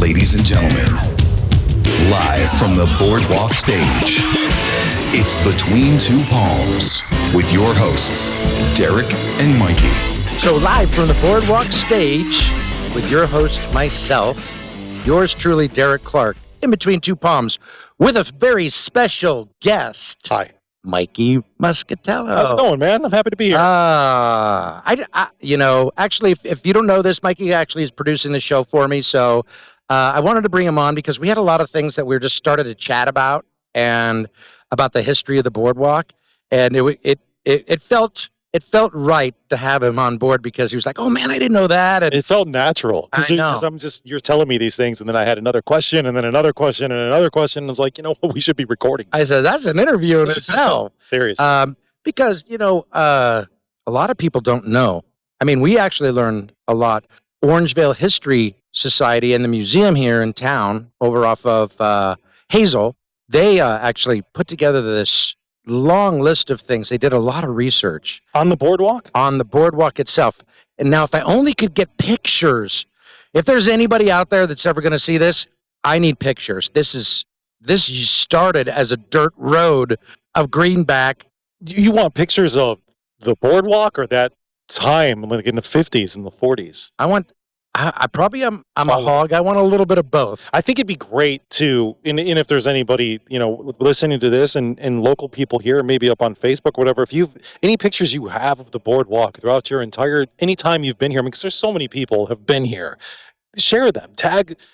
Ladies and gentlemen, live from the Boardwalk stage, it's Between Two Palms with your hosts, Derek and Mikey. So live from the Boardwalk stage with your host, myself, yours truly, Derek Clark, in Between Two Palms, with a very special guest. Hi. Mikey Muscatello. How's it going, man? I'm happy to be here. Actually, if you don't know this, Mikey actually is producing the show for me. So I wanted to bring him on because we had a lot of things that we were just started to chat about and about the history of the Boardwalk. And it felt right to have him on board because he was like, oh man, I didn't know that. And it felt natural. I know. Because you're telling me these things, and then I had another question, and then another question, and another question. And it's like, you know what, we should be recording. I said, that's an interview in itself. Serious. Because, a lot of people don't know. I mean, we actually learned a lot. Orangevale History Society and the museum here in town, over off of Hazel, they actually put together this long list of things. They did a lot of research. On the boardwalk? On the boardwalk itself. And now if I only could get pictures, if there's anybody out there that's ever going to see this, I need pictures. This started as a dirt road of Greenback. You want pictures of the boardwalk or that time, like in the 50s and the 40s? I'm a hog. I want a little bit of both. I think it'd be great to, and if there's anybody, listening to this and local people here, maybe up on Facebook, whatever, if you've any pictures you have of the boardwalk throughout your any time you've been here, because there's so many people have been here, share them,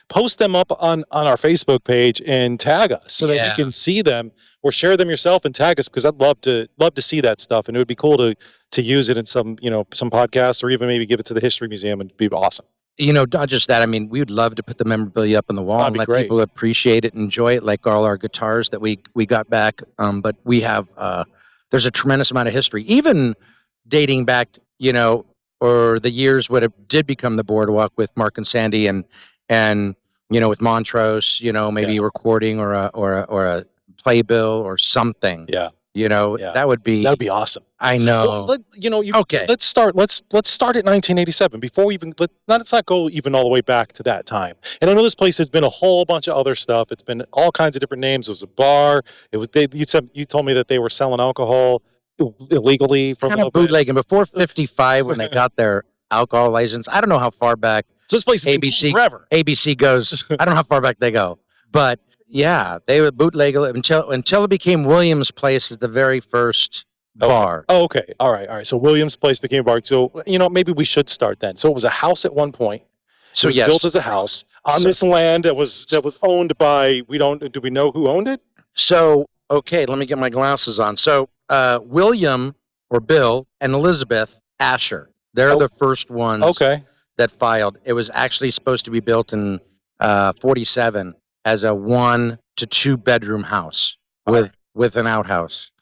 post them up on our Facebook page and tag us so that you can see them, or share them yourself and tag us, because I'd love to see that stuff. And it would be cool to use it in some podcasts, or even maybe give it to the History Museum, and it'd be awesome. Not just that. I mean, we would love to put the memorabilia up on the wall and let people appreciate it and enjoy it, like all our guitars that we got back. But we have, there's a tremendous amount of history, even dating back, or the years when it did become the Boardwalk with Mark and Sandy and with Montrose, maybe a recording or a playbill or something. Yeah. That would be awesome. I know. Well, okay. Let's start at 1987 before we even let's not go even all the way back to that time. And I know this place has been a whole bunch of other stuff. It's been all kinds of different names. It was a bar. You told me that they were selling alcohol illegally from kind of bootleg. And before 55, when they got their alcohol license, I don't know how far back. So this place has been forever. ABC goes. I don't know how far back they go, but. Yeah, they would bootleg until it became Williams Place as the very first bar. Oh, okay. All right. So Williams Place became a bar. So, maybe we should start then. So it was a house at one point. So it was built as a house on this land that was owned by, do we know who owned it? So, okay, let me get my glasses on. So, William or Bill and Elizabeth Asher, they're the first ones that filed. It was actually supposed to be built in 47. As a 1 to 2 bedroom house with an outhouse.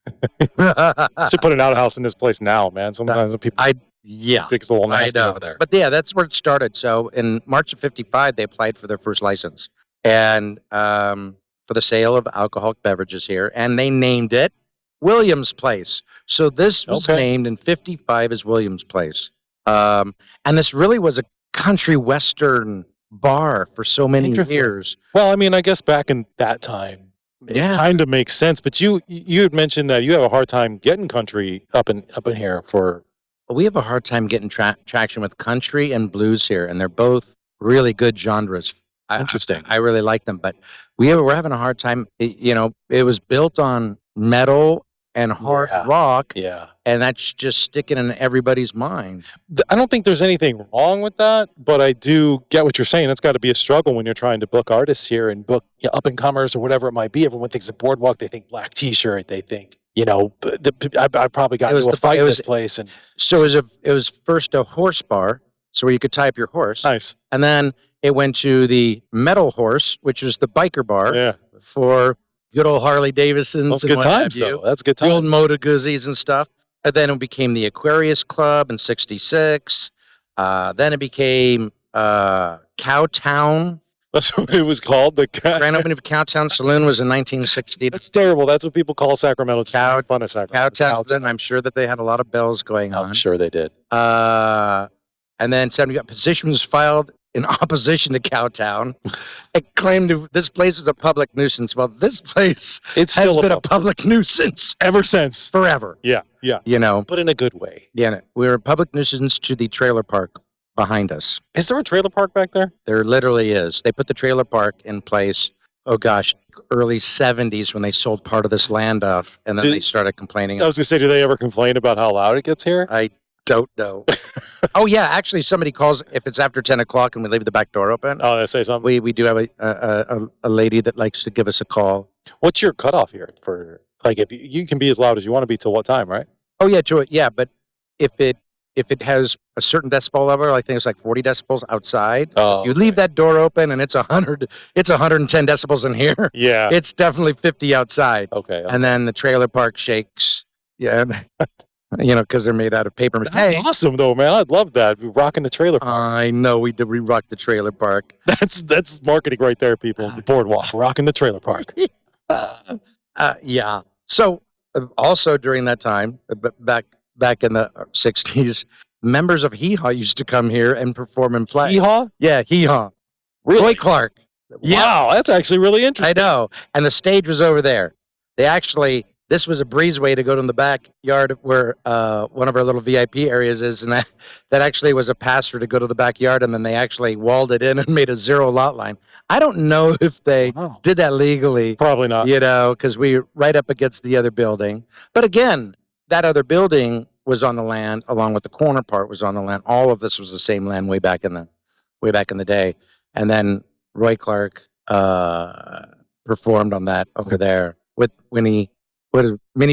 Should put an outhouse in this place now, man. Sometimes people think it's a little nasty over there. But yeah, that's where it started. So in March of 55, they applied for their first license and for the sale of alcoholic beverages here, and they named it Williams Place. So this was named in 55 as Williams Place, and this really was a country western bar for so many years. Well, I mean, I guess back in that time, it kind of makes sense. But you had mentioned that you have a hard time getting country up in here for. We have a hard time getting traction with country and blues here, and they're both really good genres. Interesting. I really like them, but we're having a hard time. It was built on metal and hard rock. Yeah. And that's just sticking in everybody's mind. I don't think there's anything wrong with that, but I do get what you're saying. It's got to be a struggle when you're trying to book artists here and book up-and-comers or whatever it might be. Everyone thinks of Boardwalk, they think black T-shirt, they think, I probably got into a fight in this place. And so it was first a horse bar, so where you could tie up your horse. Nice. And then it went to the metal horse, which was the biker bar for good old Harley Davidsons. That's good times, though. That's good times. The old Moto Guzzies and stuff. And then it became the Aquarius Club in 66. Then it became Cowtown. That's what it was called. The grand opening of Cowtown Saloon was in 1960. That's terrible. That's what people call Sacramento. It's not fun of Sacramento. Cowtown. I'm sure that they had a lot of bells going on. I'm sure they did. And then 70 position was filed in opposition to Cowtown and claimed this place was a public nuisance. Well, this place has been a public nuisance ever since. Forever. Yeah. But in a good way. Yeah, we're a public nuisance to the trailer park behind us. Is there a trailer park back there? There literally is. They put the trailer park in place, early 70s when they sold part of this land off, and then they started complaining. I was going to say, do they ever complain about how loud it gets here? I don't know. Oh, yeah, actually, somebody calls if it's after 10 o'clock and we leave the back door open. Oh, they say something? We do have a lady that likes to give us a call. What's your cutoff here for, like, if you can be as loud as you want to be till what time, right? Oh, yeah, but if it has a certain decibel level, I think it's like 40 decibels outside. Oh, you leave that door open and it's 110 decibels in here. Yeah. It's definitely 50 outside. Okay. And then the trailer park shakes. Yeah. Because they're made out of paper mache. That's awesome, though, man. I'd love that. We're rocking the trailer park. I know we rock the trailer park. That's marketing right there, people. The Boardwalk, rocking the trailer park. Yeah. So also during that time, back in the 60s, members of Hee Haw used to come here and perform and play. Hee Haw? Yeah, Hee Haw. Really? Roy Clark. Wow, that's actually really interesting. I know. And the stage was over there. This was a breezeway to go to the backyard where one of our little VIP areas is, and that actually was a passer to go to the backyard, and then they actually walled it in and made a 0 lot line. I don't know if they did that legally. Probably not. Because we were right up against the other building. But again, that other building was on the land, along with the corner part was on the land. All of this was the same land way back in the day. And then Roy Clark performed on that over there with Minnie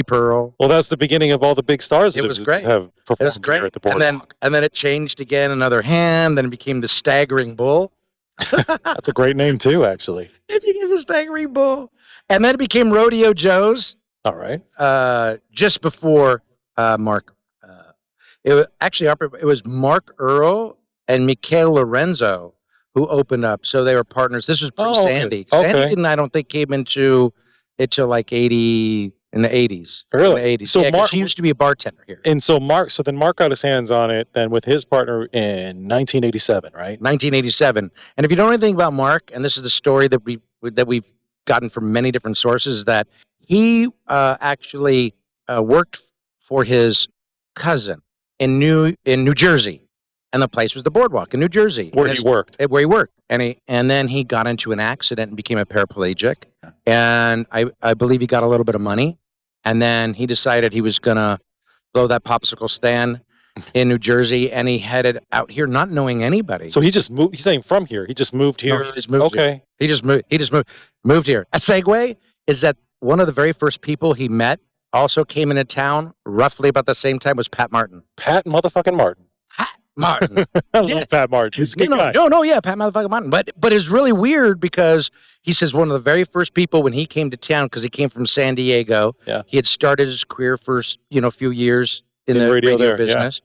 Pearl. Well, that's the beginning of all the big stars that It was great. have performed It was great. here at the Boardwalk. And then it changed again, another hand, then it became the Staggering Bull. That's a great name too, actually. It became the Staggering Bull. And then it became Rodeo Joe's. All right. Just before Mark. It was Mark Earl and Mikhail Lorenzo who opened up. So they were partners. This was pre-Sandy. Okay. Sandy didn't, I don't think, came into it till like 80 in the 80s. Really? In the 80s. So yeah, Mark, she used to be a bartender here. And so Mark got his hands on it then with his partner in 1987, right? 1987. And if you know anything about Mark, and this is the story that we've gotten from many different sources, that he actually worked for his cousin in New Jersey. And the place was the Boardwalk in New Jersey. Where he worked. And then he got into an accident and became a paraplegic. And I believe he got a little bit of money. And then he decided he was going to blow that popsicle stand in New Jersey. And he headed out here not knowing anybody. So he just moved. He's saying from here. He just moved here. No, he just moved here. He just moved here. A segue is that one of the very first people he met also came into town roughly about the same time was Pat Martin. Pat motherfucking Martin. Martin. I love Pat Martin. He's a good guy. Yeah, Pat motherfucking Martin. But it's really weird because he says one of the very first people when he came to town, because he came from San Diego. Yeah. He had started his career first, a few years in the radio business.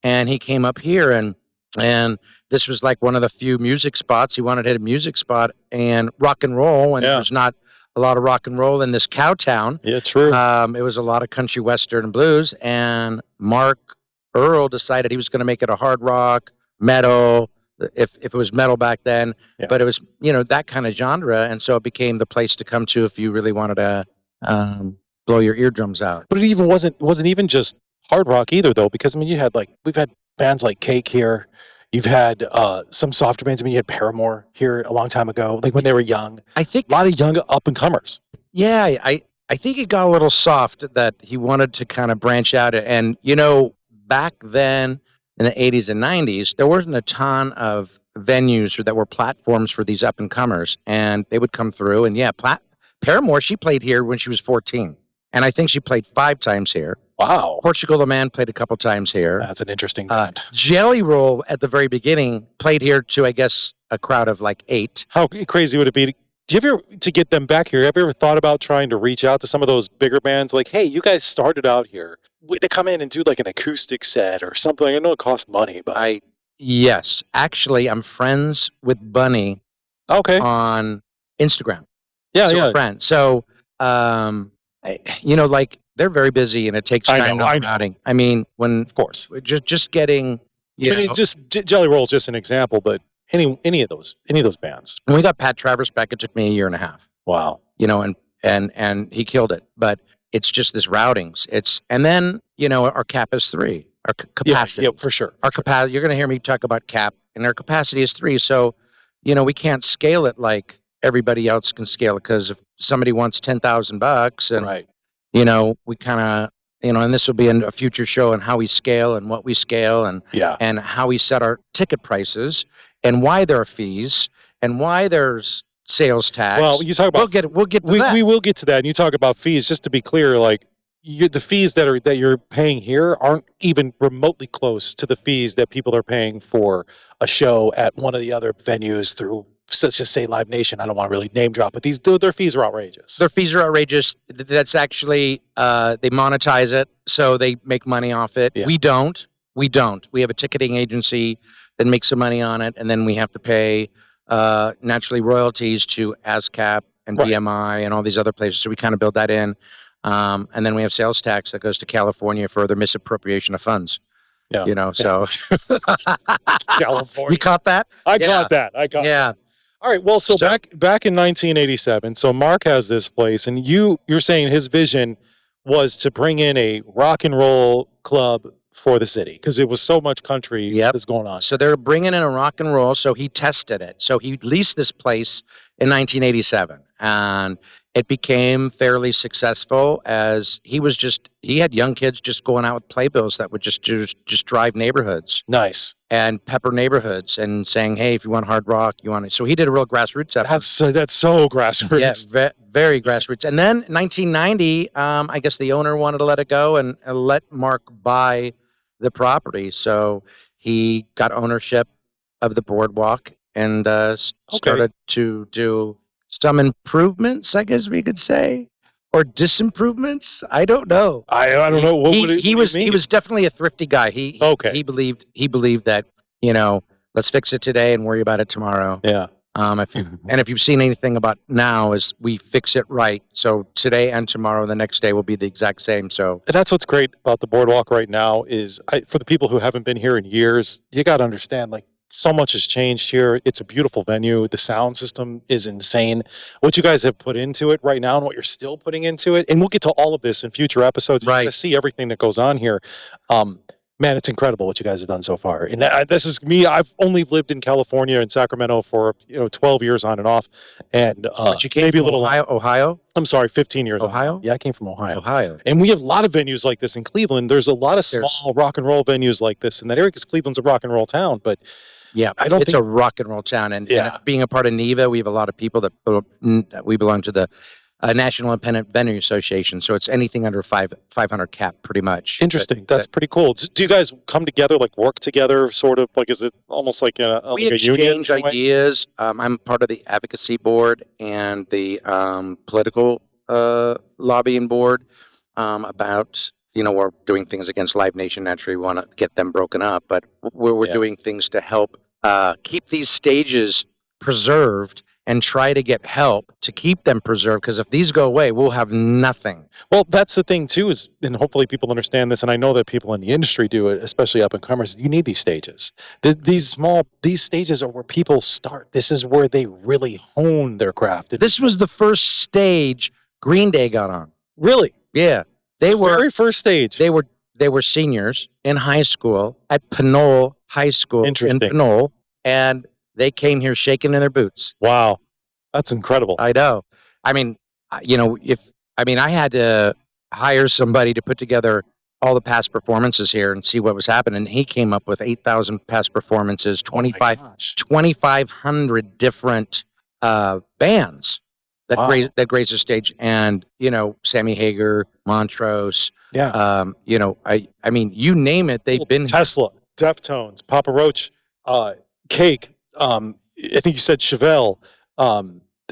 Yeah. And he came up here and this was like one of the few music spots. He wanted to hit a music spot and rock and roll, and there's not a lot of rock and roll in this Cowtown. Yeah, true. It was a lot of country, western, and blues, and Mark Earl decided he was going to make it a hard rock, metal, if it was metal back then, but it was, that kind of genre. And so it became the place to come to if you really wanted to blow your eardrums out. But it even wasn't even just hard rock either, though, because, I mean, we've had bands like Cake here. You've had some softer bands. I mean, you had Paramore here a long time ago, like when they were young. I think a lot of young up-and-comers. Yeah, I think it got a little soft that he wanted to kind of branch out. And, back then in the 80s and 90s, there wasn't a ton of venues that were platforms for these up-and-comers. And they would come through. And, Paramore, she played here when she was 14. And I think she played 5 times here. Wow. Portugal the Man played a couple times here. That's an interesting band. Jelly Roll at the very beginning played here to, I guess, a crowd of like 8. How crazy would it be to get them back here? Have you ever thought about trying to reach out to some of those bigger bands? Like, hey, you guys started out here. To come in and do like an acoustic set or something. I know it costs money, but yes. Actually, I'm friends with Bunny. Okay. On Instagram. Yeah, We're friends. So, like they're very busy and it takes time. Outing. I mean, when of course, just getting, just Jelly Roll is just an example, but any of those bands. When we got Pat Travers back, it took me a year and a half. Wow. And he killed it. But it's just this routings. And then our cap is 3. Our capacity, yeah, for sure. Our capacity. You're going to hear me talk about cap, and our capacity is 3. So, we can't scale it like everybody else can scale it, because if somebody wants $10,000, and right. We kind of, and this will be in a future show on how we scale and what we scale, and and how we set our ticket prices, and why there are fees, and why there's sales tax. Well, you talk about we'll get to that. We will get to that. And you talk about fees. Just to be clear, like the fees that you're paying here aren't even remotely close to the fees that people are paying for a show at one of the other venues through, let's just say, Live Nation. I don't want to really name drop, but their fees are outrageous. Their fees are outrageous. That's actually they monetize it, so they make money off it. Yeah. We don't. We have a ticketing agency that makes some money on it, and then we have to pay naturally royalties to ASCAP and BMI and all these other places. So we kind of build that in. And then we have sales tax that goes to California for the misappropriation of funds. Yeah. So California. You caught that? I caught that. Yeah. All right. Well, so back in 1987, so Mark has this place, and you're saying his vision was to bring in a rock and roll club for the city, because it was so much country that's going on. So they're bringing in a rock and roll. So he tested it. So he leased this place in 1987, and it became fairly successful, as he had young kids just going out with playbills that would just drive neighborhoods. Nice. And pepper neighborhoods and saying, hey, if you want hard rock, you want it. So he did a real grassroots effort. That's so grassroots. Yeah, very grassroots. And then 1990, I guess the owner wanted to let it go and let Mark buy the property. So he got ownership of the Boardwalk and started to do some improvements, I guess we could say, or disimprovements. I don't know. I don't know. He was definitely a thrifty guy. He believed that let's fix it today and worry about it tomorrow. Yeah. If you've seen anything about now, is we fix it right. So today and tomorrow, the next day will be the exact same. So that's what's great about the Boardwalk right now is for the people who haven't been here in years, you got to understand, like, so much has changed here. It's a beautiful venue. The sound system is insane. What you guys have put into it right now and what you're still putting into it, and we'll get to all of this in future episodes. You're going to see everything that goes on here. Man, it's incredible what you guys have done so far. And this is me. I've only lived in California and Sacramento for 12 years on and off. And but you came from Ohio? I'm sorry, 15 years. Ohio? Yeah, I came from Ohio. And we have a lot of venues like this in Cleveland. There's a lot of small rock and roll venues like this in that area, because Cleveland's a rock and roll town. But yeah, it's a rock and roll town. And being a part of NEVA, we have a lot of people that we belong to the National Independent Venue Association. So it's anything under 500 cap, pretty much. Interesting. That's pretty cool. Do you guys come together, like work together, sort of? Like, is it almost like a we like exchange a union ideas. I'm part of the advocacy board and the political lobbying board about. We're doing things against Live Nation. Naturally, we want to get them broken up, but we're doing things to help keep these stages preserved and try to get help to keep them preserved. Because if these go away, we'll have nothing. Well, that's the thing too, and hopefully people understand this, and I know that people in the industry do it, especially up and comers. You need these stages. These stages are where people start. This is where they really hone their craft. This was the first stage Green Day got on. Really? Yeah. The very first stage. They were seniors in high school at Pinole High School in Pinole, and they came here shaking in their boots. Wow, that's incredible. I know. I mean, I had to hire somebody to put together all the past performances here and see what was happening. He came up with 8,000 past performances, 2,500 different bands that grace the stage, and Sammy Hagar, Montrose. Yeah. I mean, you name it, they've been Tesla, Deftones, Papa Roach, Cake. I think you said Chevelle. I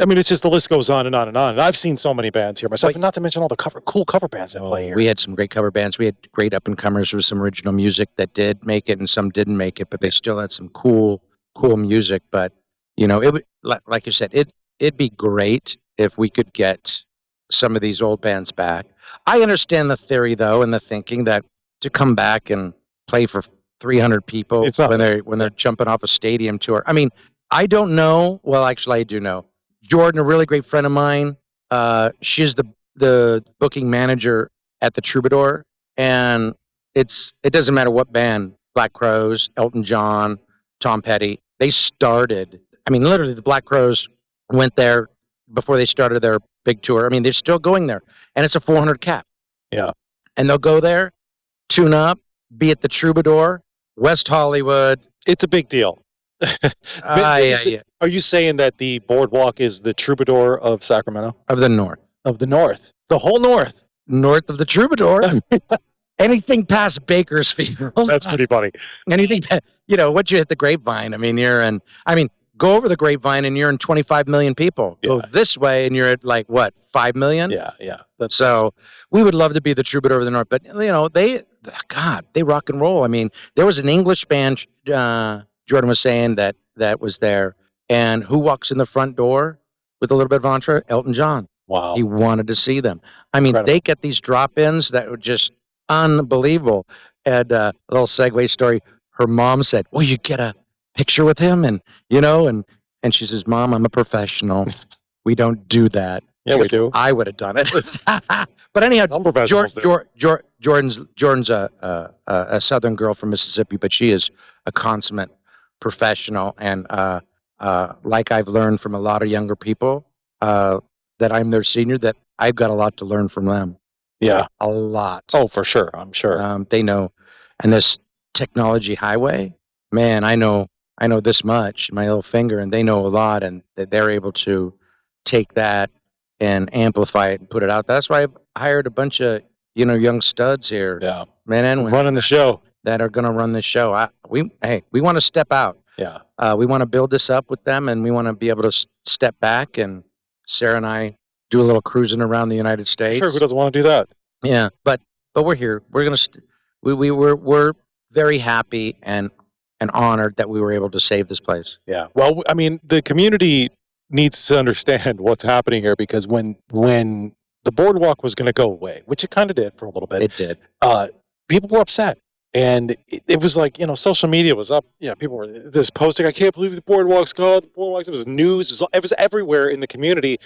mean, it's just the list goes on and on and on. And I've seen so many bands here myself, and not to mention all the cool cover bands that play here. We had some great cover bands. We had great up and comers with some original music that did make it, and some didn't make it, but they still had some cool music. But it would, like you said, it'd be great if we could get some of these old bands back. I understand the theory, though, and the thinking that to come back and play for 300 people It's not when they're jumping off a stadium tour. I mean, I don't know. Well, actually, I do know. Jordan, a really great friend of mine. She's the booking manager at the Troubadour, and it doesn't matter what band, Black Crowes, Elton John, Tom Petty. They started. I mean, literally, the Black Crowes went there before they started their big tour. I mean, they're still going there, and it's a 400 cap. Yeah, and they'll go there, tune up, be at the Troubadour, West Hollywood. it's a big deal. Are you saying that the Boardwalk is the Troubadour of Sacramento? Of the North. Of the North. The whole North. North of the Troubadour. Anything past Bakersfield. That's pretty funny. Anything, once you hit the Grapevine, go over the Grapevine and you're in 25 million people. Yeah. Go this way and you're at 5 million? Yeah. So we would love to be the Troubadour of the North, but they rock and roll. I mean, there was an English band, Jordan was saying that was there, and who walks in the front door with a little bit of entree? Elton John. Wow. He wanted to see them. I mean, Incredible. They get these drop-ins that were just unbelievable. And a little segue story. Her mom said, "Will you get a picture with him?" And she says, "Mom, I'm a professional. We don't do that." Yeah, we do. I would have done it. But anyhow, Jordan's a Southern girl from Mississippi, but she is a consummate professional. And like I've learned from a lot of younger people, that I'm their senior, that I've got a lot to learn from them. Yeah. A lot. Oh, for sure. I'm sure. They know. And this technology highway, man, I know this much, my little finger, and they know a lot, and they're able to take that and amplify it and put it out. That's why I've hired a bunch of, young studs here. Yeah. Men and women. Running the show. That are going to run this show. We want to step out. Yeah. We want to build this up with them, and we want to be able to step back, and Sarah and I do a little cruising around the United States. Sure, who doesn't want to do that? Yeah, but we're here. We're going to we're very happy and honored that we were able to save this place. Yeah. Well, I mean, the community needs to understand what's happening here, because when the Boardwalk was going to go away, which it kind of did for a little bit. It did. People were upset. And it was like, social media was up. Yeah, people were this posting, "I can't believe the Boardwalk's gone." The Boardwalk's, it was news. It was everywhere in the community.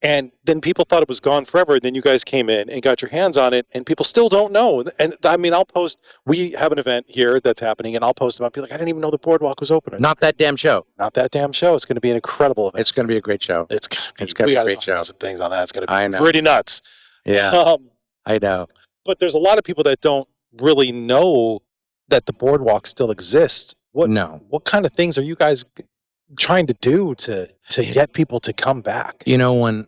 And then people thought it was gone forever. And then you guys came in and got your hands on it, and people still don't know. And I mean, I'll post, we have an event here that's happening, and I'll post about people like, "I didn't even know the Boardwalk was open." Not that damn show. Not that damn show. It's going to be an incredible event. It's going to be a great show. It's going to be a show. great show. Some things on that. It's going to be pretty nuts. Yeah, I know. But there's a lot of people that don't really know that the Boardwalk still exists. What kind of things are you guys trying to do to get people to come back? When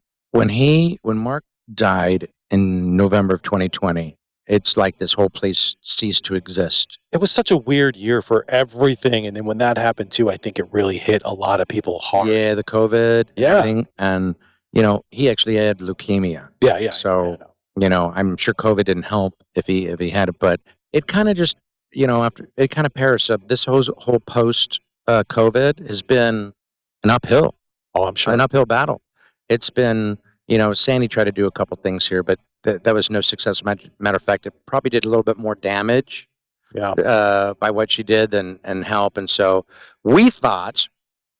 Mark died in November of 2020, it's like this whole place ceased to exist. It was such a weird year for everything, and then when that happened too, I think it really hit a lot of people hard. Yeah, the COVID thing, and he actually had leukemia. Yeah. So I'm sure COVID didn't help if he had it, but it kind of just after it kind of perished up. This whole post COVID has been an uphill. Oh, I'm sure. An uphill battle. It's been, Sandy tried to do a couple things here, but that was no success. Matter of fact, it probably did a little bit more damage by what she did and help. And so we thought,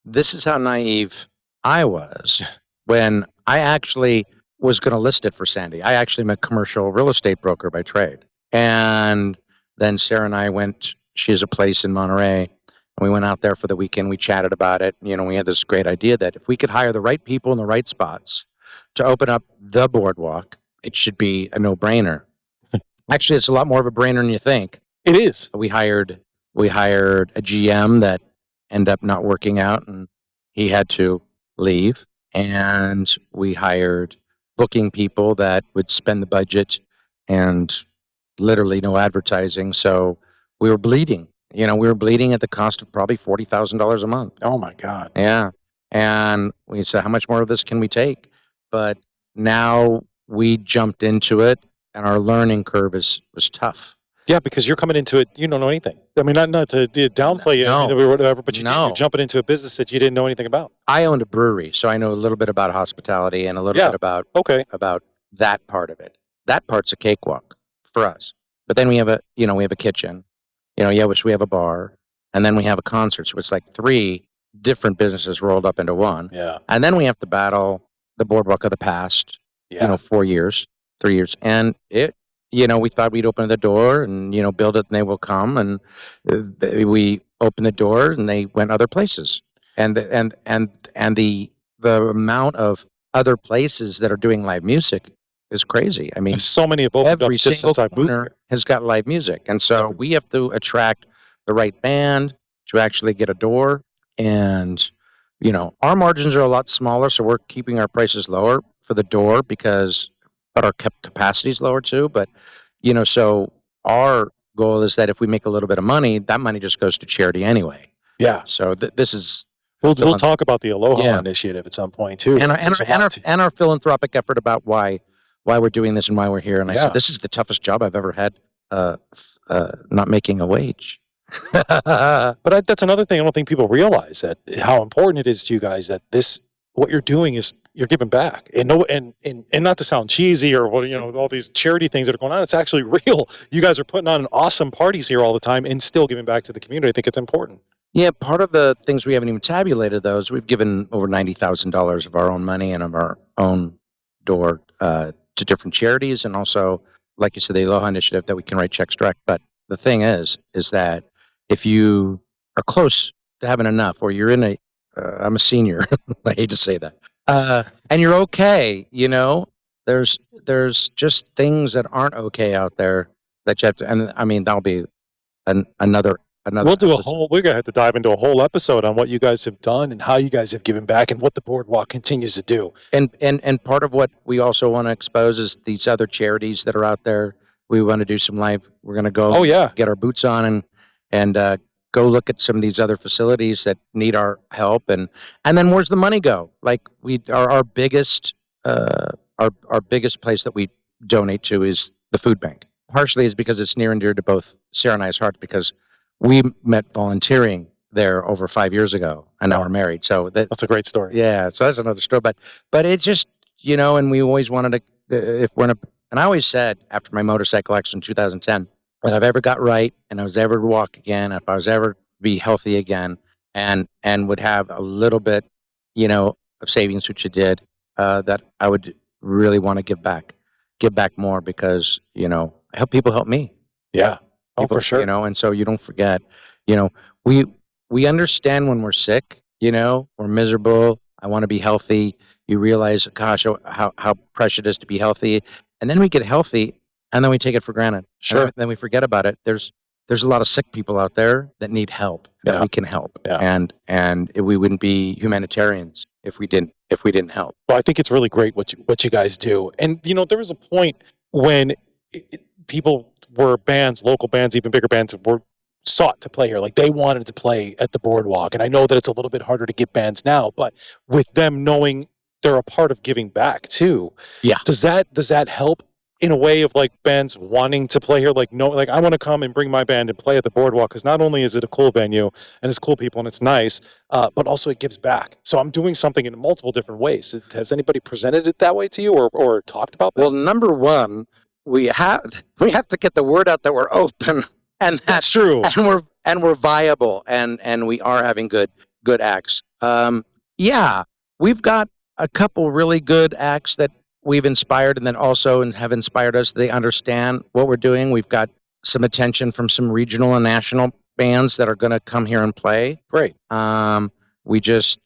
this is how naive I was when I actually was going to list it for Sandy. I actually am a commercial real estate broker by trade. And then Sarah and I she has a place in Monterey, and we went out there for the weekend. We chatted about it. We had this great idea that if we could hire the right people in the right spots to open up the Boardwalk, it should be a no-brainer. Actually, it's a lot more of a brainer than you think. It is. We hired a GM that ended up not working out, and he had to leave. And we hired booking people that would spend the budget and literally no advertising. So we were bleeding. We were bleeding at the cost of probably $40,000 a month. Oh my God. Yeah. And we said, how much more of this can we take? But now we jumped into it, and our learning curve was tough. Yeah, because you're coming into it, you don't know anything. I mean, not to downplay you or whatever, but you're jumping into a business that you didn't know anything about. I owned a brewery, so I know a little bit about hospitality and a little bit about that part of it. That part's a cakewalk for us. But then we have a kitchen, which we have a bar, and then we have a concert. So it's like 3 different businesses rolled up into one. Yeah. And then we have to battle the Boardwalk of the past, 4 years, 3 years. And we thought we'd open the door and, build it and they will come. And we opened the door and they went other places. And the amount of other places that are doing live music is crazy. I mean, so many have opened up every just single since I moved corner here. has got live music. And so we have to attract the right band to actually get a door. And, our margins are a lot smaller, so we're keeping our prices lower for the door but our capacity is lower too. But, so our goal is that if we make a little bit of money, that money just goes to charity anyway. Yeah. So this is... We'll talk about the Aloha initiative at some point too. And our philanthropic effort about why we're doing this and why we're here. And I said, this is the toughest job I've ever had, not making a wage. But that's another thing I don't think people realize, that how important it is to you guys that what you're doing is you're giving back. And not to sound cheesy or all these charity things that are going on, it's actually real. You guys are putting on awesome parties here all the time and still giving back to the community. I think it's important. Yeah, part of the things we haven't even tabulated, though, is we've given over $90,000 of our own money and of our own door to different charities, and also, like you said, the Aloha Initiative that we can write checks direct. But the thing is that if you are close to having enough, or you're in I'm a senior, I hate to say that, and you're okay, there's just things that aren't okay out there that you have to, and I mean, that'll be another. We're gonna have to dive into a whole episode on what you guys have done and how you guys have given back and what the Boardwalk continues to do. And part of what we also want to expose is these other charities that are out there. We want to do some live. We're gonna go get our boots on and go look at some of these other facilities that need our help, and then where's the money go? Like our biggest place that we donate to is the food bank. Partially is because it's near and dear to both Sarah and I's hearts, because we met volunteering there over 5 years ago, and now we're married. So that's a great story. Yeah, so that's another story. But it's just, and we always wanted to, and I always said after my motorcycle accident in 2010, that I've ever got right and I was ever to walk again, if I was ever to be healthy again, and would have a little bit, of savings, which you did, that I would really want to give back more, because, I hope people help me. Yeah. People, for sure. And so you don't forget, we understand when we're sick, we're miserable. I want to be healthy. You realize, gosh, how precious it is to be healthy. And then we get healthy and then we take it for granted. Sure. And then we forget about it. There's a lot of sick people out there that need help, that we can help. Yeah. And we wouldn't be humanitarians if we didn't help. Well, I think it's really great what you guys do. And, there was a point when people were local bands, even bigger bands, were sought to play here. Like, they wanted to play at the Boardwalk. And I know that it's a little bit harder to get bands now, but with them knowing they're a part of giving back too. Yeah. Does that help in a way of like bands wanting to play here? Like, no, like I want to come and bring my band and play at the Boardwalk, because not only is it a cool venue and it's cool people and it's nice, but also it gives back. So I'm doing something in multiple different ways. Has anybody presented it that way to you or talked about that? Well, number one, we have to get the word out that we're open, and that's true, and we're viable, and we are having good acts. We've got a couple really good acts that we've inspired, and then also have inspired us. They understand what we're doing. We've got some attention from some regional and national bands that are going to come here and play. Great. We just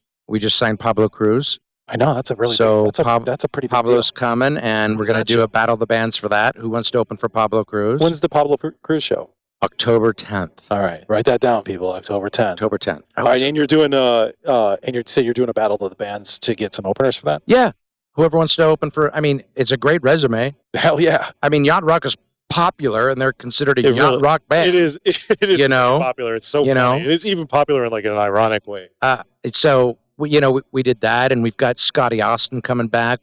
signed Pablo Cruz. I know, that's a really that's a pretty big Pablo's deal. coming, and we're going to do a battle of the bands for that. Who wants to open for Pablo Cruz? When's the Pablo Cruz show? October 10th. All right, write that down, people. October 10th. October 10th. All right, and you're doing you're doing a battle of the bands to get some openers for that? Yeah. Whoever wants to open for, it's a great resume. Hell yeah. Yacht rock is popular, and they're considered a yacht rock band. It is popular. It's so funny. It's even popular in like an ironic way. So we did that, and we've got Scotty Austin coming back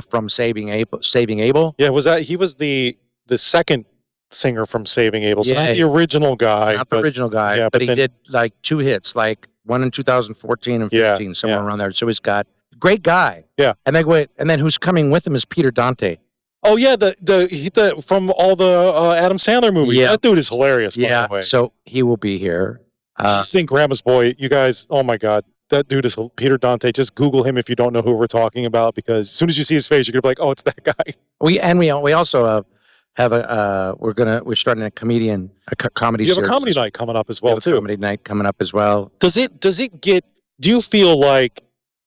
from Saving Abel. Yeah, he was the second singer from Saving Abel, so not the original guy. Not the original guy, yeah, but he did like 2 hits, like one in 2014 and 15, somewhere around there. So he's got great guy. Yeah. And then who's coming with him is Peter Dante. Oh yeah, the from all the Adam Sandler movies. Yeah. That dude is hilarious. By Yeah. the way. So he will be here. Sing Grandma's Boy. You guys, oh my God. That dude is Peter Dante. Just Google him if you don't know who we're talking about, because as soon as you see his face, you're gonna be like, "Oh, it's that guy." We also have we're starting a comedy You have a series. comedy night coming up as well too. Comedy night coming up as well. Does it get? Do you feel like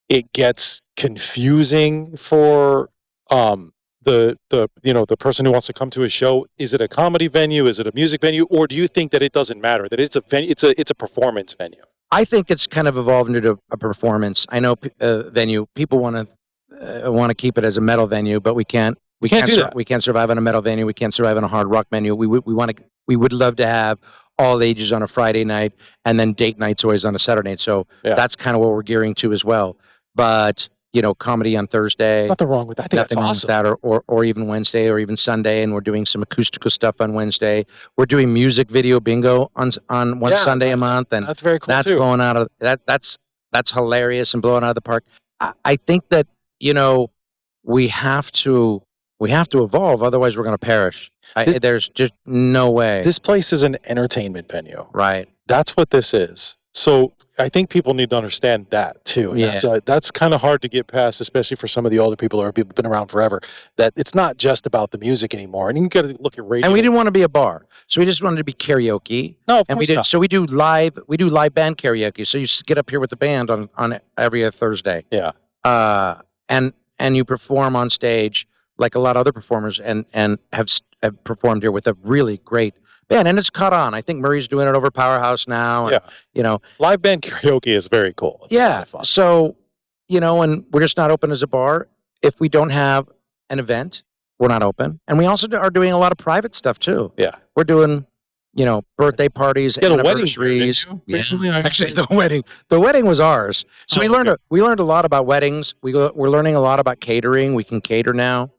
it gets confusing for the the person who wants to come to a show? Is it a comedy venue? Is it a music venue? Or do you think that it doesn't matter, that it's a venue, it's a performance venue? I think it's kind of evolved into a performance. I know venue people want to keep it as a metal venue, but we can't. We can't do that. We can't survive on a metal venue. We can't survive on a hard rock venue. We would love to have all ages on a Friday night, and then date nights always on a Saturday night. So that's kind of what we're gearing to as well. But comedy on Thursday. Nothing wrong with that. I think that's awesome. Wrong with that, or even Wednesday, or even Sunday, and we're doing some acoustical stuff on Wednesday. We're doing music video bingo on one Sunday a month, and that's very cool. That's too. blowing out of that's hilarious and blowing out of the park. I think that we have to evolve, otherwise we're going to perish. There's just no way. This place is an entertainment venue, right? That's what this is. So I think people need to understand that too. And that's kind of hard to get past, especially for some of the older people who have been around forever. That it's not just about the music anymore. And you got to look at radio. And we didn't want to be a bar, so we just wanted to be karaoke. No, of and course not. So we do live band karaoke. So you get up here with the band on every other Thursday. Yeah. And you perform on stage like a lot of other performers, and have performed here with a really great band, and it's caught on. I think Murray's doing it over Powerhouse now. And, live band karaoke is very cool. It's a lot of fun. So, and we're just not open as a bar. If we don't have an event, we're not open. And we also are doing a lot of private stuff too. Yeah. We're doing, birthday parties, anniversaries. Recently, actually, the wedding was ours. So we learned a lot about weddings. We're learning a lot about catering. We can cater now.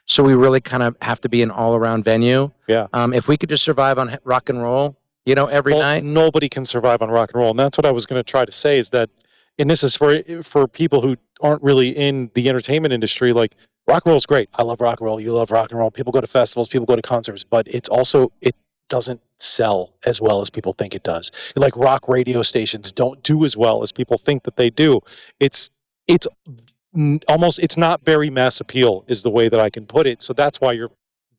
So we really kind of have to be an all-around venue. Yeah. If we could just survive on rock and roll, every night. Nobody can survive on rock and roll. And that's what I was going to try to say, is that, and this is for people who aren't really in the entertainment industry, like, rock and roll is great. I love rock and roll. You love rock and roll. People go to festivals, people go to concerts, but it doesn't sell as well as people think it does. Like, rock radio stations don't do as well as people think that they do. It's not very mass appeal is the way that I can put it. So that's why you're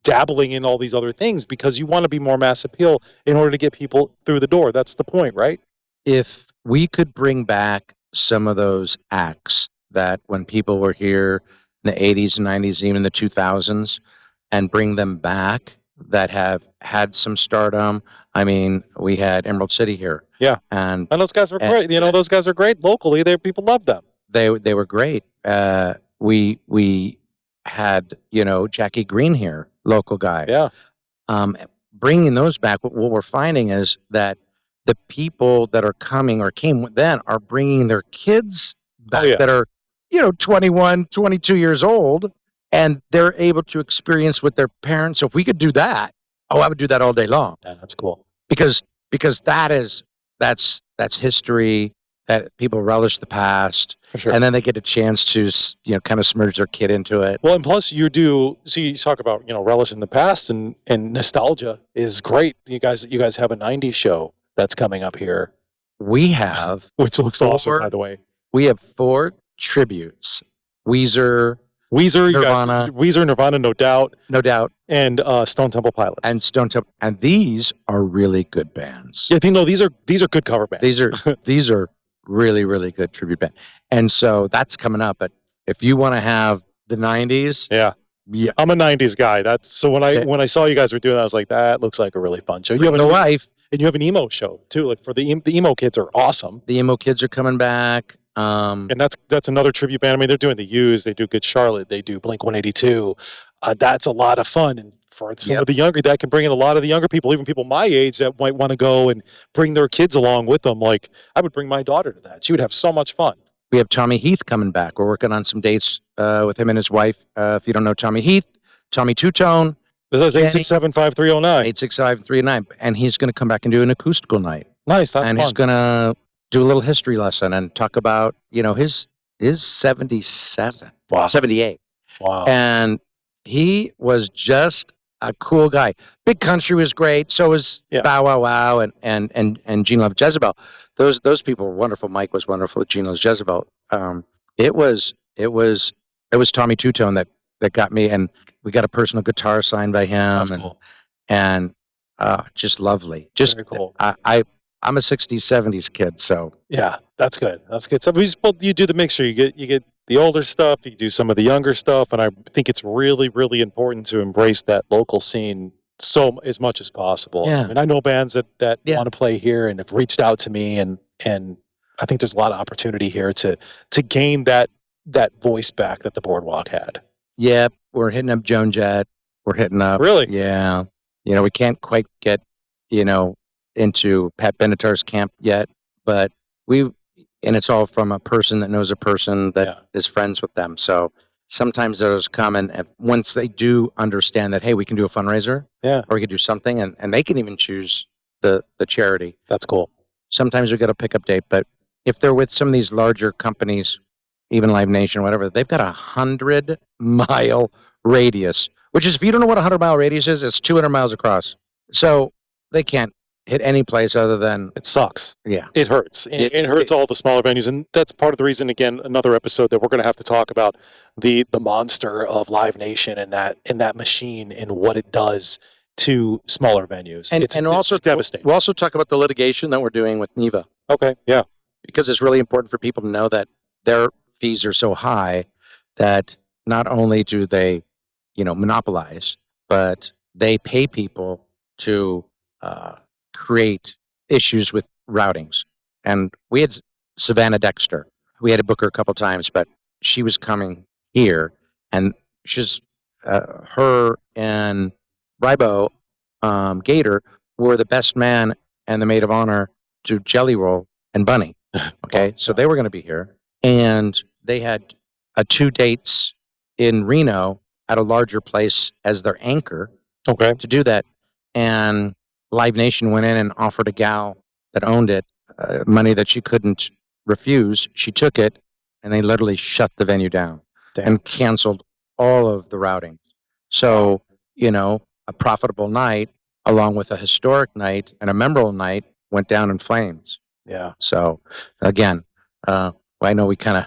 dabbling in all these other things, because you want to be more mass appeal in order to get people through the door. That's the point, right? If we could bring back some of those acts that when people were here in the 80s and 90s, even the 2000s, and bring them back that have had some stardom. I mean, we had Emerald City here. Yeah. And those guys were great. Those guys are great locally. People love them. They were great. We had, Jackie Green here, local guy. Yeah. Bringing those back, what we're finding is that the people that are coming or came then are bringing their kids back that are, 21, 22 years old, and they're able to experience with their parents. So if we could do that, I would do that all day long. Yeah, that's cool. Because that's history. That people relish the past, for sure. And then they get a chance to, kind of smudge their kid into it. Well, and plus you talk about, relishing the past, and nostalgia is great. You guys have a 90s show that's coming up here. We have, which looks awesome, by the way. We have 4 tributes: Weezer, Nirvana, no doubt, and Stone Temple Pilots, and these are really good bands. Yeah, these are good cover bands. These are really, really good tribute band. And so that's coming up. But if you want to have the 90s. Yeah. I'm a 90s guy. So when I saw you guys were doing that, I was like, that looks like a really fun show. You have a wife. And you have an emo show too. Like, for the emo kids are awesome. The emo kids are coming back. And that's another tribute band. I mean, they're doing the Used, they do Good Charlotte, they do Blink 182. That's a lot of fun. And for some of the younger, that can bring in a lot of the younger people, even people my age that might want to go and bring their kids along with them. Like, I would bring my daughter to that. She would have so much fun. We have Tommy Heath coming back. We're working on some dates with him and his wife. If you don't know Tommy Heath, Tommy Two-Tone. This is 867-5309. 865-309. And he's going to come back and do an acoustical night. Nice, that's fun. And he's going to do a little history lesson and talk about, his 77. Wow. 78. Wow. And he was just a cool guy. Big Country was great. So was Bow Wow Wow and Gene Love Jezebel. Those people were wonderful. Mike was wonderful. Gene Love Jezebel. It was Tommy Two Tone that got me, and we got a personal guitar signed by him. That's cool. And just lovely. Just very cool. I'm a 60s, 70s kid, so yeah, that's good. That's good. So you do the mixture. You get the older stuff, you do some of the younger stuff, and I think it's really, really important to embrace that local scene as much as possible. Yeah. I mean, I know bands that want to play here and have reached out to me, and I think there's a lot of opportunity here to gain that voice back that the Boardwalk had. Yeah, we're hitting up Joan Jett. We're hitting up. Really? Yeah. We can't quite get, into Pat Benatar's camp yet, but and it's all from a person that knows a person that is friends with them. So sometimes those come, and once they do understand that, hey, we can do a fundraiser, or we can do something, and they can even choose the charity. That's cool. Sometimes we get a pickup date, but if they're with some of these larger companies, even Live Nation, whatever, they've got 100-mile radius, which is, if you don't know what a 100-mile radius is, it's 200 miles across. So they can't hit any place other than... It sucks. Yeah. It hurts. It hurts all the smaller venues, and that's part of the reason, again, another episode that we're going to have to talk about the monster of Live Nation and that machine and what it does to smaller venues. And also devastating. We'll also talk about the litigation that we're doing with NEVA. Okay, yeah. Because it's really important for people to know that their fees are so high that not only do they, monopolize, but they pay people to create issues with routings. And we had Savannah Dexter. We had to book her a couple times, but she was coming here, and she's her and Ribo Gator were the best man and the maid of honor to Jelly Roll and Bunny. Okay, so they were going to be here, and they had 2 dates in Reno at a larger place as their anchor. Okay, to do that, and Live Nation went in and offered a gal that owned it money that she couldn't refuse. She took it, and they literally shut the venue down and canceled all of the routing. So, a profitable night, along with a historic night and a memorable night, went down in flames. Yeah. So, again, I know we kind of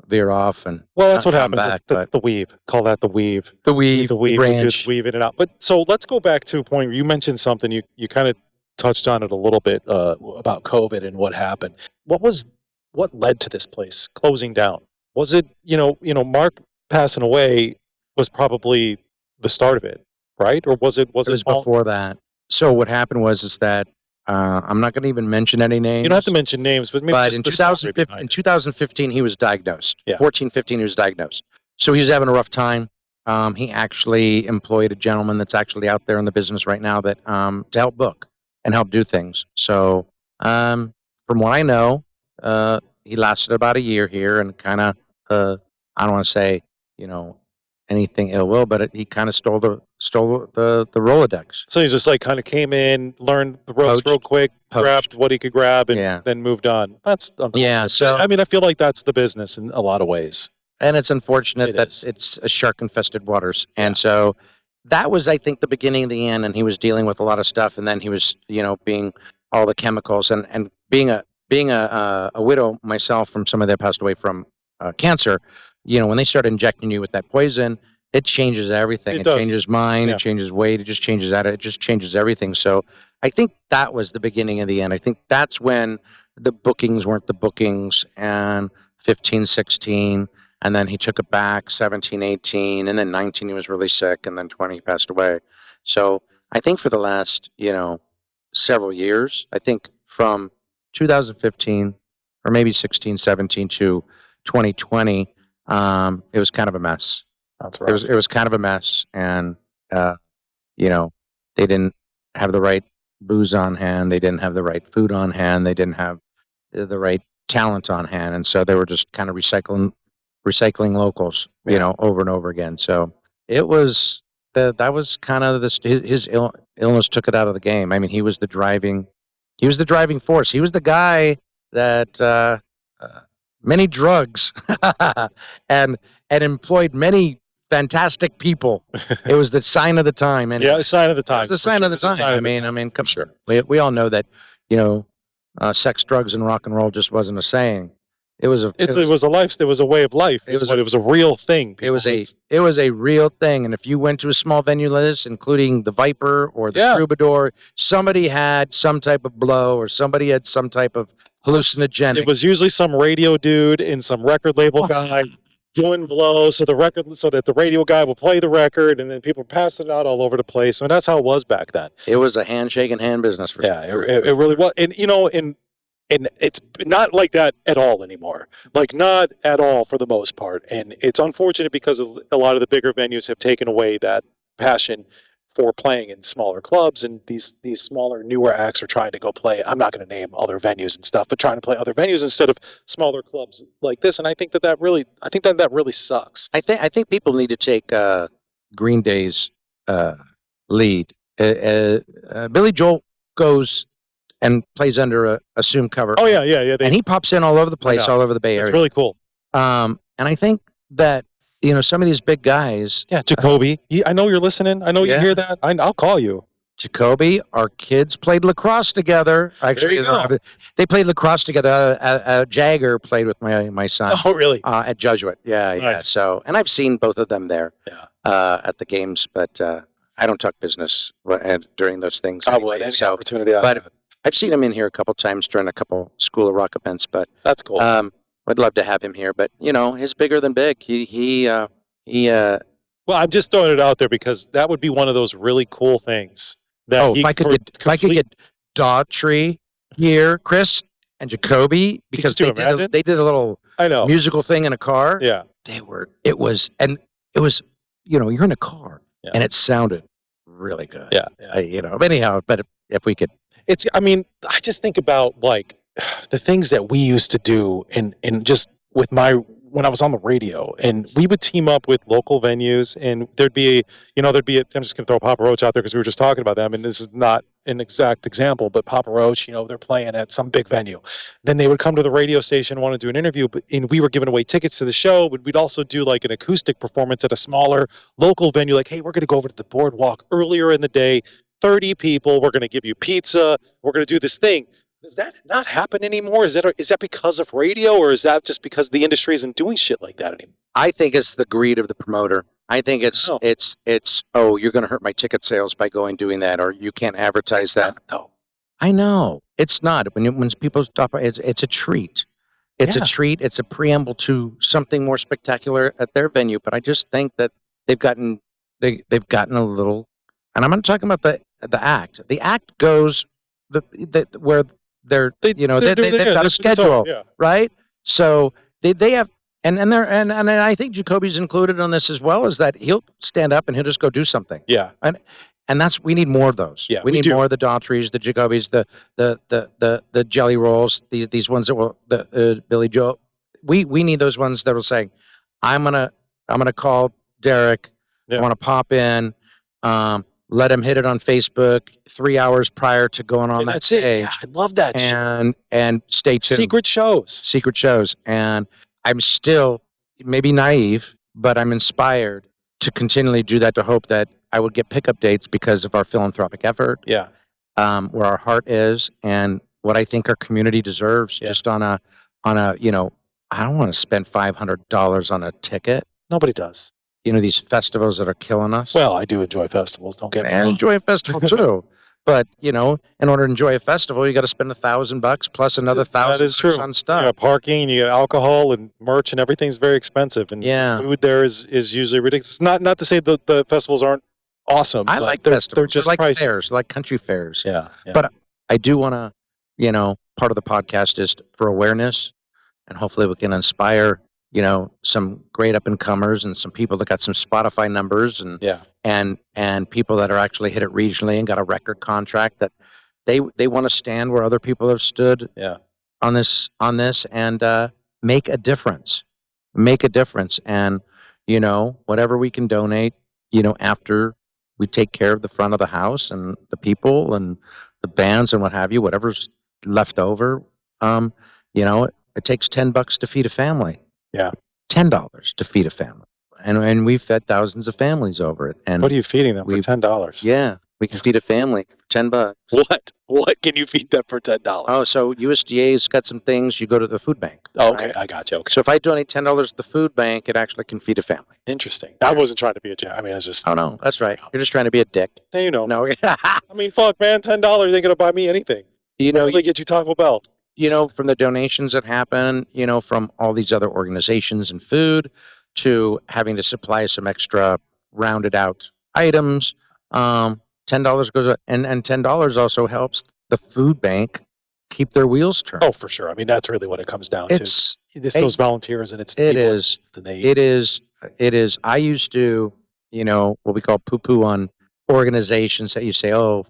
veer off and that's what happens. Back, the weave. Call that the weave. The weave. We just weave in and out. But so let's go back to a point where you mentioned something. You kind of touched on it a little bit about COVID and what happened. What led to this place closing down? Was it Mark passing away was probably the start of it, right? Or was it before that? So what happened is that I'm not going to even mention any names. You don't have to mention names, but maybe but just in 2015, he was diagnosed. Yeah. 14, 15, he was diagnosed. So he was having a rough time. He actually employed a gentleman that's actually out there in the business right now that to help book and help do things. So from what I know, he lasted about a year here and kind of, I don't want to say, anything ill will, but he kind of stole the Rolodex. So he's just like kind of came in, learned the ropes real quick, grabbed what he could grab, and then moved on. That's So I mean, I feel like that's the business in a lot of ways, and it's unfortunate that it's a shark-infested waters, and so that was, I think, the beginning of the end. And he was dealing with a lot of stuff, and then he was, being all the chemicals and being a widow myself from somebody that passed away from cancer. When they start injecting you with that poison, it changes everything. It changes mind, it changes weight, it just changes that. It just changes everything. So I think that was the beginning of the end. I think that's when the bookings weren't the bookings, and 15, 16, and then he took it back, 17, 18, and then 19 he was really sick, and then 20 he passed away. So I think for the last, several years, I think from 2015 or maybe 16, 17 to 2020, it was kind of a mess. That's right. It was kind of a mess, and they didn't have the right booze on hand, they didn't have the right food on hand, they didn't have the right talent on hand, and so they were just kind of recycling locals, over and over again. So it was that was kind of his illness took it out of the game. I mean, he was the driving force. He was the guy that many drugs and employed many fantastic people. It was the sign of the time. Anyway. Yeah, sign of the time. It was the sign of the time. I mean, come sure. We all know that, sex, drugs, and rock and roll just wasn't a saying. It was a life. It was a way of life. It was a real thing. It was a real thing. And if you went to a small venue like this, including the Viper or the Troubadour, somebody had some type of blow or somebody had some type of hallucinogenic. It was usually some radio dude and some record label guy doing blow, so that the radio guy will play the record, and then people passing it out all over the place. I mean, that's how it was back then. It was a handshake and hand business for it really was. And it's not like that at all anymore. Like, not at all for the most part. And it's unfortunate because a lot of the bigger venues have taken away that passion for playing in smaller clubs, and these smaller, newer acts are trying to go play. I'm not going to name other venues and stuff, but trying to play other venues instead of smaller clubs like this. And I think that really sucks. I think people need to take Green Day's lead. Billy Joel goes and plays under a assumed cover. Oh yeah. And he pops in all over the place, all over the Bay Area. It's really cool. And I think that some of these big guys. Yeah, Jacoby. I know you're listening. I know you hear that. I'll call you. Jacoby, our kids played lacrosse together. Actually, they played lacrosse together. Jagger played with my son. Oh, really? At Jesuit. Yeah. Nice. So, and I've seen both of them there. Yeah. At the games, but I don't talk business during those things. I would. Any opportunity. But I've seen him in here a couple times during a couple School of Rock events. But that's cool. I'd love to have him here, but he's bigger than big. Well, I'm just throwing it out there because that would be one of those really cool things. If I could get Daughtry here, Chris and Jacoby, because they did a little musical thing in a car. Yeah, it was you're in a car and it sounded really good. Yeah. Anyhow, but if we could, I just think about like the things that we used to do and just with when I was on the radio, and we would team up with local venues, and there'd be I'm just going to throw Papa Roach out there because we were just talking about them, and this is not an exact example, but Papa Roach, they're playing at some big venue. Then they would come to the radio station, want to do an interview, and we were giving away tickets to the show, but we'd also do like an acoustic performance at a smaller local venue, like, hey, we're going to go over to the Boardwalk earlier in the day, 30 people, we're going to give you pizza, we're going to do this thing. Does that not happen anymore? Is that because of radio, or is that just because the industry isn't doing shit like that anymore? I think it's the greed of the promoter. I think it's you're going to hurt my ticket sales by doing that, or you can't advertise that. No, I know it's not. When people stop, it's a treat. It's a treat. It's a preamble to something more spectacular at their venue. But I just think that they've gotten a little. And I'm not talking about the act. The act goes where. They've got a schedule, right? So they have, and I think Jacoby's included on this as well. Is that he'll stand up and he'll just go do something. Yeah, and we need more of those. Yeah, we need more of the Daughtries, the Jacobys, the Jelly Rolls, these ones that will the Billy Joe. We need those ones that will say, I'm gonna call Derek. I want to pop in. Let him hit it on Facebook 3 hours prior to going on that stage. Yeah, I love that. And stay tuned. Secret shows. And I'm still maybe naive, but I'm inspired to continually do that, to hope that I would get pickup dates because of our philanthropic effort. Yeah. Where our heart is and what I think our community deserves. Yeah. Just on a I don't want to spend $500 on a ticket. Nobody does. These festivals that are killing us. Well, I do enjoy festivals. Don't get me wrong. I enjoy a festival too. But, in order to enjoy a festival, you got to spend $1,000 plus another $1,000 on stuff. Yeah, parking, you get alcohol and merch, and everything's very expensive. And food there is usually ridiculous. Not to say the festivals aren't awesome. I like festivals. They're just like pricey. fairs, like country fairs. Yeah. But I do want to, part of the podcast is for awareness, and hopefully we can inspire some great up and comers and some people that got some Spotify numbers and people that are actually hit it regionally and got a record contract that they want to stand where other people have stood on this and make a difference. And whatever we can donate, after we take care of the front of the house and the people and the bands and what have you, whatever's left over, it takes $10 to feed a family. Yeah. $10 to feed a family. and we fed thousands of families over it. And what are you feeding them for $10? Yeah, we can feed a family for $10. What can you feed them for $10? Oh, so USDA's got some things. You go to the food bank. Oh, okay, right? I got you. Okay. So if I donate $10 to the food bank, it actually can feed a family. Interesting. I wasn't trying to be a jack. I mean, it's just. Oh no, that's right. You're just trying to be a dick. You know. No. I mean, fuck, man. $10 ain't gonna buy me anything. You know, they get you Taco Bell. You know, from the donations that happen, you know, from all these other organizations and food, to having to supply some extra rounded out items. $10 goes, and $10 also helps the food bank keep their wheels turning. Oh, for sure. I mean, that's really what it comes down to. It's those volunteers, and it is. I used to, you know, what we call poo-poo on organizations that you say, oh,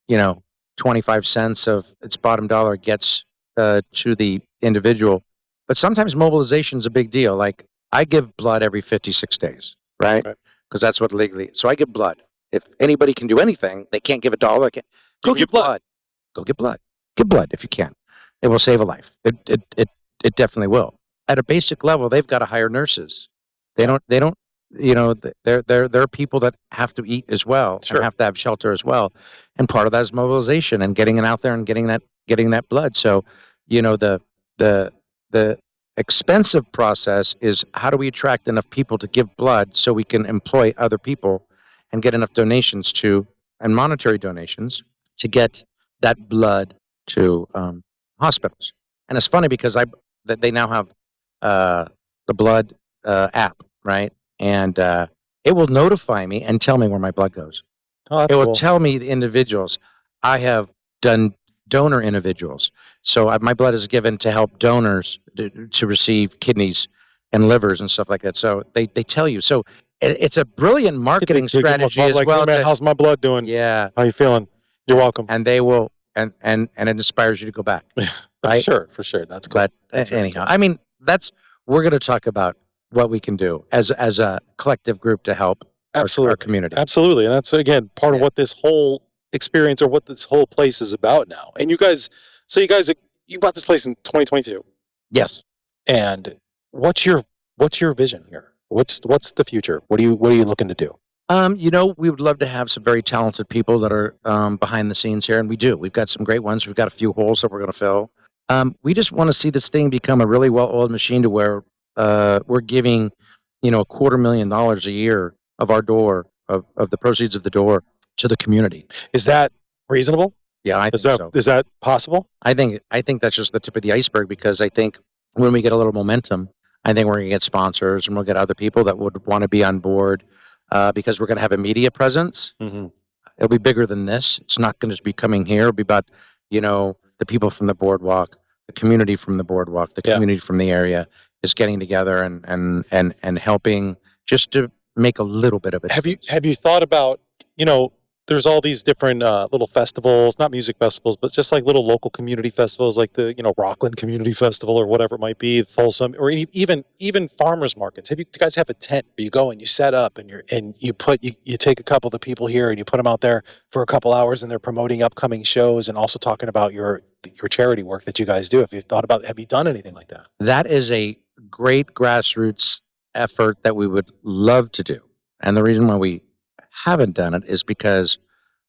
you know, 25 cents of its bottom dollar gets to the individual. But sometimes mobilization is a big deal. Like, I give blood every 56 days, right? Because that's what legally. So I give blood. If anybody can do anything, they can't give $1. Go get blood. Go get blood. Get blood if you can. It will save a life. It definitely will. At a basic level, they've got to hire nurses. They don't. You know, there are people that have to eat as well, and have to have shelter as well, and part of that is mobilization and getting it out there and getting that blood. So, you know, the expensive process is how do we attract enough people to give blood so we can employ other people and get enough donations and monetary donations to get that blood to hospitals. And it's funny because that they now have the blood app, right? And it will notify me and tell me where my blood goes. Oh, it will tell me the individuals. I have done donor individuals. So my blood is given to help donors to receive kidneys and livers and stuff like that. So they tell you. So it's a brilliant marketing strategy as well. Hey man, how's my blood doing? Yeah. How you feeling? You're welcome. And they will, and it inspires you to go back. Right? For sure. That's cool. But anyhow, I mean, we're going to talk about what we can do as a collective group to help our community. Absolutely. And that's, again, part of what this whole experience or what this whole place is about now. And you guys bought this place in 2022. Yes. And what's your vision here? What's the future? What are you looking to do? You know, we would love to have some very talented people that are behind the scenes here, and we do. We've got some great ones. We've got a few holes that we're going to fill. We just want to see this thing become a really well-oiled machine to where we're giving, you know, $250,000 a year of our door, of the proceeds of the door to the community. Is that reasonable? Yeah, I think so. Is that possible? I think that's just the tip of the iceberg, because I think when we get a little momentum, I think we're going to get sponsors and we'll get other people that would want to be on board because we're going to have a media presence. Mm-hmm. It'll be bigger than this. It's not going to just be coming here. It'll be about, you know, the people from the boardwalk, the community from the boardwalk, the community from the area is getting together and helping just to make a little bit of it. Have you thought about, you know, there's all these different little festivals, not music festivals, but just like little local community festivals, like the, you know, Rockland Community Festival or whatever it might be, Folsom, or even farmers markets. Do you guys have a tent where you go and you set up and you take a couple of the people here and you put them out there for a couple hours and they're promoting upcoming shows and also talking about your charity work that you guys do? Have you done anything like that? That is a great grassroots effort that we would love to do. And the reason why we haven't done it is because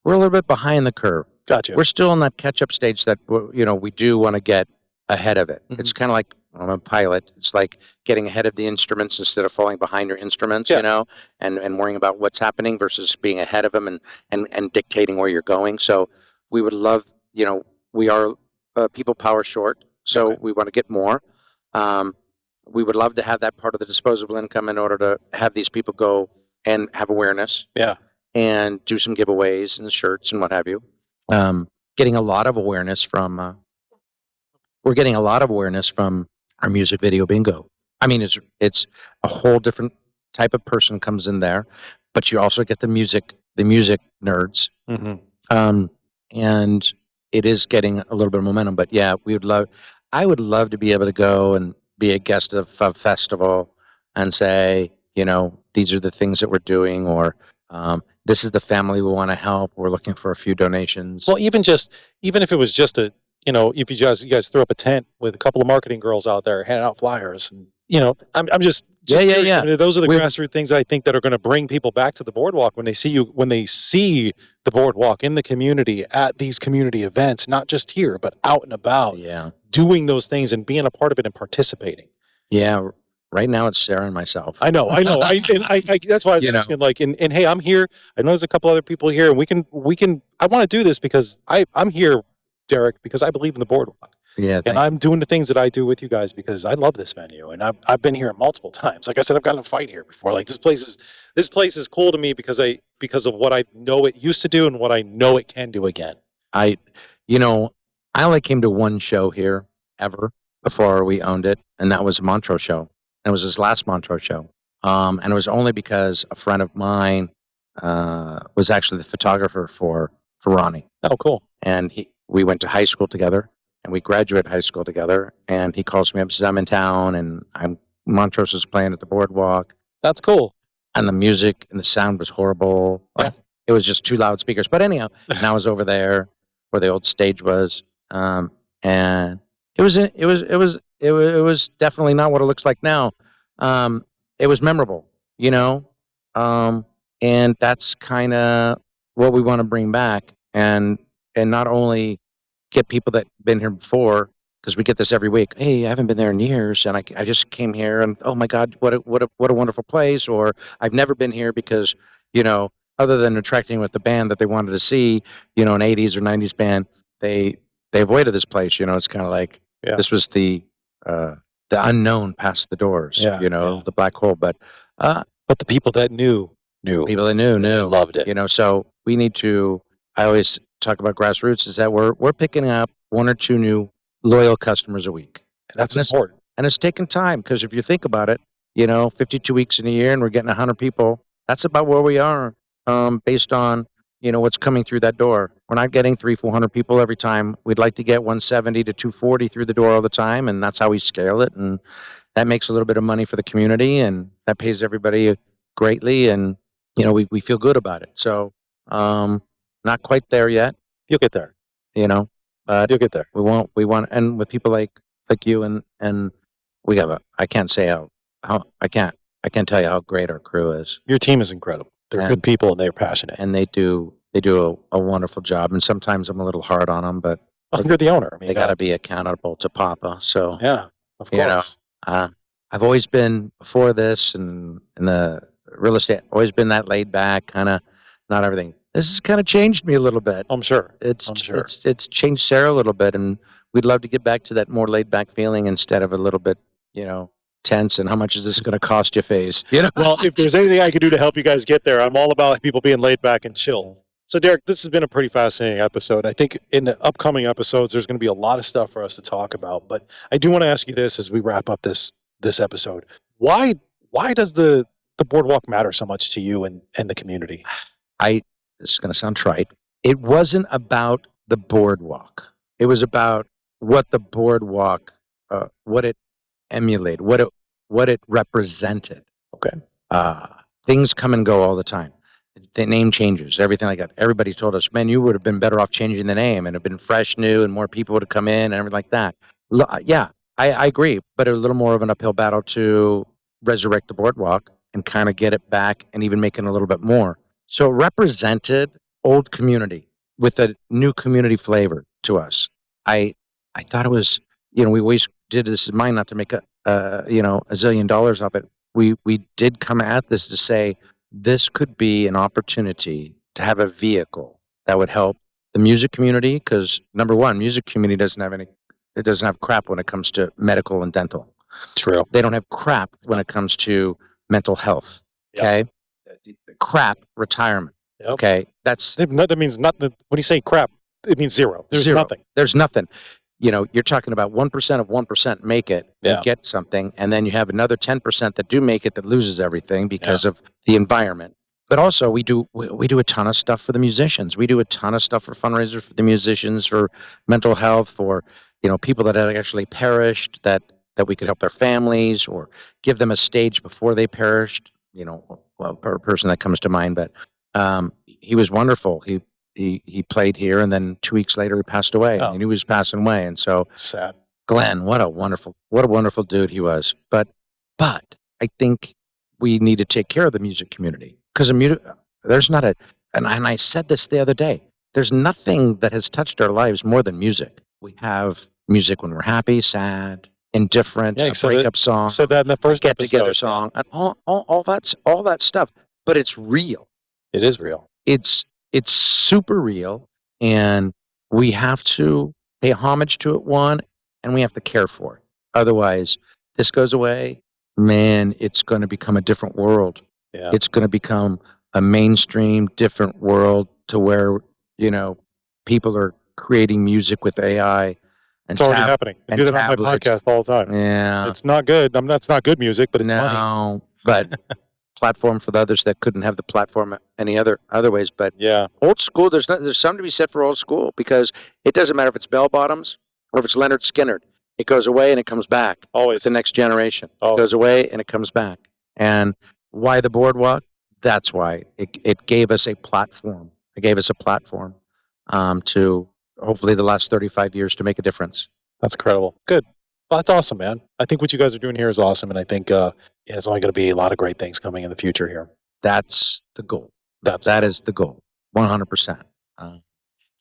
we're a little bit behind the curve. Gotcha. We're still in that catch-up stage that, you know, we do want to get ahead of it. Mm-hmm. It's kind of like, I'm a pilot. It's like getting ahead of the instruments instead of falling behind your instruments, you know, and worrying about what's happening versus being ahead of them and dictating where you're going. So we would love, you know, we are people power short, so we want to get more. We would love to have that part of the disposable income in order to have these people go and have awareness. Yeah. And do some giveaways and shirts and what have you. Getting a lot of awareness from, we're getting a lot of awareness from our music video bingo. I mean, it's a whole different type of person comes in there, but you also get the music nerds. Mm-hmm. And it is getting a little bit of momentum, but yeah, I would love to be able to go and be a guest of a festival and say, you know, these are the things that we're doing, or this is the family we want to help. We're looking for a few donations. Well, even if it was just a, you know, if you guys threw up a tent with a couple of marketing girls out there handing out flyers, and I'm just Yeah. curious. I mean, those are the grassroots things I think that are going to bring people back to the boardwalk when they see the boardwalk in the community at these community events, not just here, but out and about, doing those things and being a part of it and participating. Yeah. Right now it's Sarah and myself. I know. I that's why I was asking, like, and hey, I'm here. I know there's a couple other people here, and we can, I want to do this because I'm here, Derek, because I believe in the boardwalk. Yeah. And I'm doing the things that I do with you guys because I love this venue, and I've been here multiple times. Like I said, I've gotten in a fight here before. Like this place is cool to me because of what I know it used to do and what I know it can do again. I only came to one show here ever before we owned it, and that was a Montrose show. And it was his last Montrose show. And it was only because a friend of mine was actually the photographer for Ronnie. Oh, cool. And we went to high school together, and we graduated high school together. And he calls me up, says, I'm in town, and Montrose is playing at the boardwalk. That's cool. And the music and the sound was horrible. Yeah. It was just 2 loudspeakers. But anyhow, and I was over there where the old stage was. And it was definitely not what it looks like now. It was memorable, and that's kind of what we want to bring back, and not only get people that been here before, because we get this every week. Hey, I haven't been there in years, and I just came here, and oh my God, what a wonderful place! Or I've never been here because other than attracting with the band that they wanted to see, an '80s or '90s band, they avoided this place. It's kind of like this was the unknown past the doors. The black hole. But the people that knew, people that knew, loved it. So we need to. I always talk about grassroots is that we're picking up 1 or 2 new loyal customers a week. That's important. And it's taken time because if you think about it, 52 weeks in a year and we're getting 100 people. That's about where we are, based on what's coming through that door. We're not getting 300-400 people every time. We'd like to get 170 to 240 through the door all the time, and that's how we scale it. And that makes a little bit of money for the community, and that pays everybody greatly. And we feel good about it. So not quite there yet. You'll get there. But you'll get there. We want, and with people like you and we have I can't say how I can't tell you how great our crew is. Your team is incredible. They're good people and they're passionate. And they do a wonderful job. And sometimes I'm a little hard on them, but you're the owner. I mean, they got to be accountable to Papa. So yeah, of course. I've always been before this and in the real estate, always been that laid back kind of, not everything. This has kind of changed me a little bit. I'm sure. It's changed Sarah a little bit, and we'd love to get back to that more laid back feeling instead of a little bit, tense and how much is this going to cost you phase. Well, if there's anything I can do to help you guys get there, I'm all about people being laid back and chill. So Derek, this has been a pretty fascinating episode. I think in the upcoming episodes, there's going to be a lot of stuff for us to talk about, but I do want to ask you this as we wrap up this episode. Why does the boardwalk matter so much to you and the community? This is going to sound trite. It wasn't about the boardwalk. It was about what the boardwalk, what it emulated, what it represented. Okay. Things come and go all the time. The name changes, everything like that. Everybody told us, man, you would have been better off changing the name and have been fresh, new, and more people would have come in and everything like that. Yeah, I agree, but it was a little more of an uphill battle to resurrect the boardwalk and kind of get it back and even make it a little bit more. So it represented old community with a new community flavor to us. I thought it was, we always did this in mind not to make a zillion dollars off it. We did come at this to say this could be an opportunity to have a vehicle that would help the music community because number one, music community doesn't have crap when it comes to medical and dental. True. They don't have crap when it comes to mental health. Okay. Yep. Crap retirement. Yep. Okay. That means nothing. When you say crap, it means zero. There's nothing. There's nothing. You're talking about 1% of 1% make it and get something, and then you have another 10% that do make it that loses everything because of the environment. But also, we do a ton of stuff for the musicians. We do a ton of stuff for fundraisers for the musicians, for mental health, for people that had actually perished, that we could help their families or give them a stage before they perished. A person that comes to mind, but he was wonderful. He played here, and then 2 weeks later he passed away. And he was passing away, and so sad. Glenn, what a wonderful dude he was. But But I think we need to take care of the music community because there's not and I said this the other day, there's nothing that has touched our lives more than music. We have music when we're happy, sad, indifferent, Yeah, a breakup song, said that in the first get together episode. song, and all that stuff. But it's real. It is real. It's super real, and we have to pay homage to it, one, and we have to care for it. Otherwise, this goes away, man, it's going to become a different world. Yeah. It's going to become a mainstream, different world to where, people are creating music with AI. And It's already happening. I do that on my podcast all the time. Yeah. It's not good. That's not good music, but it's funny. No, but platform for the others that couldn't have the platform any other ways. But Yeah. old school, there's something to be said for old school because it doesn't matter if it's bell bottoms or if it's Leonard Skinner. It goes away and it comes back. Always. It's the next generation. Always. It goes away and it comes back. And why the Boardwalk? That's why it gave us a platform. It gave us a platform to hopefully the last 35 years to make a difference. That's incredible. Good. Well, that's awesome, man. I think what you guys are doing here is awesome, and I think it's only going to be a lot of great things coming in the future here. That's the goal. That is the goal. 100%.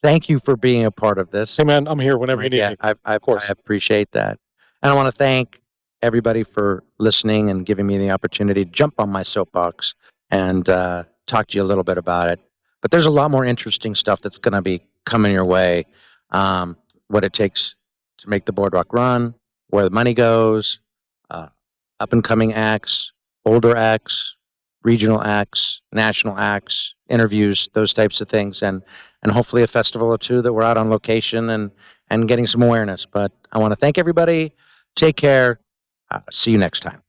Thank you for being a part of this. Hey, man, I'm here whenever you need me. Of course. I appreciate that. And I want to thank everybody for listening and giving me the opportunity to jump on my soapbox and talk to you a little bit about it. But there's a lot more interesting stuff that's going to be coming your way. What it takes to make the Boardwalk run, where the money goes, up and coming acts, older acts, regional acts, national acts, interviews, those types of things, and hopefully a festival or two that we're out on location and getting some awareness. But I want to thank everybody. Take care. See you next time.